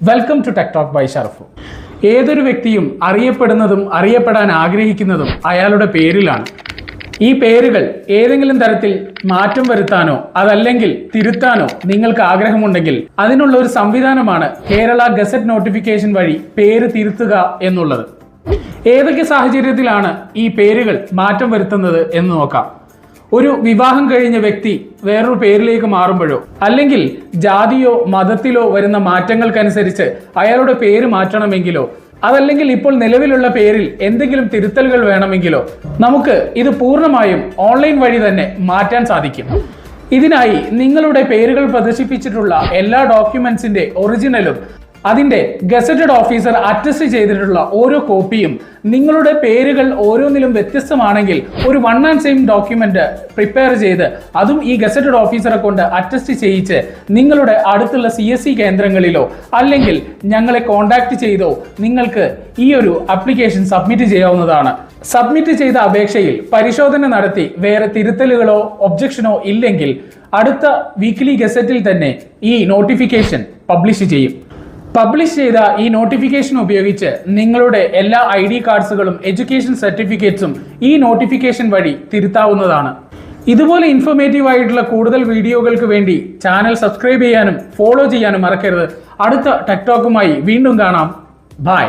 Welcome to tech talk by Sharafu. ഏതൊരു വ്യക്തിയും അറിയപ്പെടുന്നതും അറിയപ്പെടാൻ ആഗ്രഹിക്കുന്നതും അയാളുടെ പേരിലാണ്. ഈ പേരുകൾ ഏതെങ്കിലും തരത്തിൽ മാറ്റം വരുത്താനോ അതല്ലെങ്കിൽ തിരുത്താനോ നിങ്ങൾക്ക് ആഗ്രഹമുണ്ടെങ്കിൽ അതിനുള്ള ഒരു സംവിധാനമാണ് കേരള ഗസറ്റ് നോട്ടിഫിക്കേഷൻ വഴി പേര് തിരുത്തുക എന്നുള്ളത്. ഏതൊക്കെ സാഹചര്യത്തിലാണ് ഈ പേരുകൾ മാറ്റം വരുത്തുന്നത് എന്ന് നോക്കാം. ഒരു വിവാഹം കഴിഞ്ഞ വ്യക്തി വേറൊരു പേരിലേക്ക് മാറുമ്പോഴോ അല്ലെങ്കിൽ ജാതിയോ മതത്തിലോ വരുന്ന മാറ്റങ്ങൾക്കനുസരിച്ച് അയാളുടെ പേര് മാറ്റണമെങ്കിലോ അതല്ലെങ്കിൽ ഇപ്പോൾ നിലവിലുള്ള പേരിൽ എന്തെങ്കിലും തിരുത്തലുകൾ വേണമെങ്കിലോ നമുക്ക് ഇത് പൂർണ്ണമായും ഓൺലൈൻ വഴി തന്നെ മാറ്റാൻ സാധിക്കും. ഇതിനായി നിങ്ങളുടെ പേരുകൾ പ്രദർശിപ്പിച്ചിട്ടുള്ള എല്ലാ ഡോക്യുമെന്റ്സിന്റെ ഒറിജിനലും അതിന്റെ ഗസറ്റഡ് ഓഫീസർ അറ്റസ്റ്റ് ചെയ്തിട്ടുള്ള ഓരോ കോപ്പിയും നിങ്ങളുടെ പേരുകൾ ഓരോന്നിലും വ്യത്യസ്തമാണെങ്കിൽ ഒരു 1 and same ഡോക്യുമെന്റ് പ്രിപ്പയർ ചെയ്ത് അതും ഈ ഗസറ്റഡ് ഓഫീസറെ കൊണ്ട് അറ്റസ്റ്റ് ചെയ്യിച്ച് നിങ്ങളുടെ അടുത്തുള്ള CSC കേന്ദ്രങ്ങളിലോ അല്ലെങ്കിൽ ഞങ്ങളെ കോൺടാക്ട് ചെയ്തോ നിങ്ങൾക്ക് ഈ ഒരു ആപ്ലിക്കേഷൻ സബ്മിറ്റ് ചെയ്യാവുന്നതാണ്. സബ്മിറ്റ് ചെയ്ത അപേക്ഷയിൽ പരിശോധന നടത്തി വേറെ തിരുത്തലുകളോ ഒബ്ജക്ഷനോ ഇല്ലെങ്കിൽ അടുത്ത വീക്ക്ലി ഗസറ്റിൽ തന്നെ ഈ നോട്ടിഫിക്കേഷൻ പബ്ലിഷ് ചെയ്യും. പബ്ലിഷ് ചെയ്ത ഈ നോട്ടിഫിക്കേഷൻ ഉപയോഗിച്ച് നിങ്ങളുടെ എല്ലാ ID കാർഡ്സുകളും എഡ്യൂക്കേഷൻ സർട്ടിഫിക്കറ്റ്സും ഈ നോട്ടിഫിക്കേഷൻ വഴി തിരുത്താവുന്നതാണ്. ഇതുപോലെ ഇൻഫോർമേറ്റീവ് ആയിട്ടുള്ള കൂടുതൽ വീഡിയോകൾക്ക് വേണ്ടി ചാനൽ സബ്സ്ക്രൈബ് ചെയ്യാനും ഫോളോ ചെയ്യാനും മറക്കരുത്. അടുത്ത ടെക് ടോക്കുമായി വീണ്ടും കാണാം. ബൈ.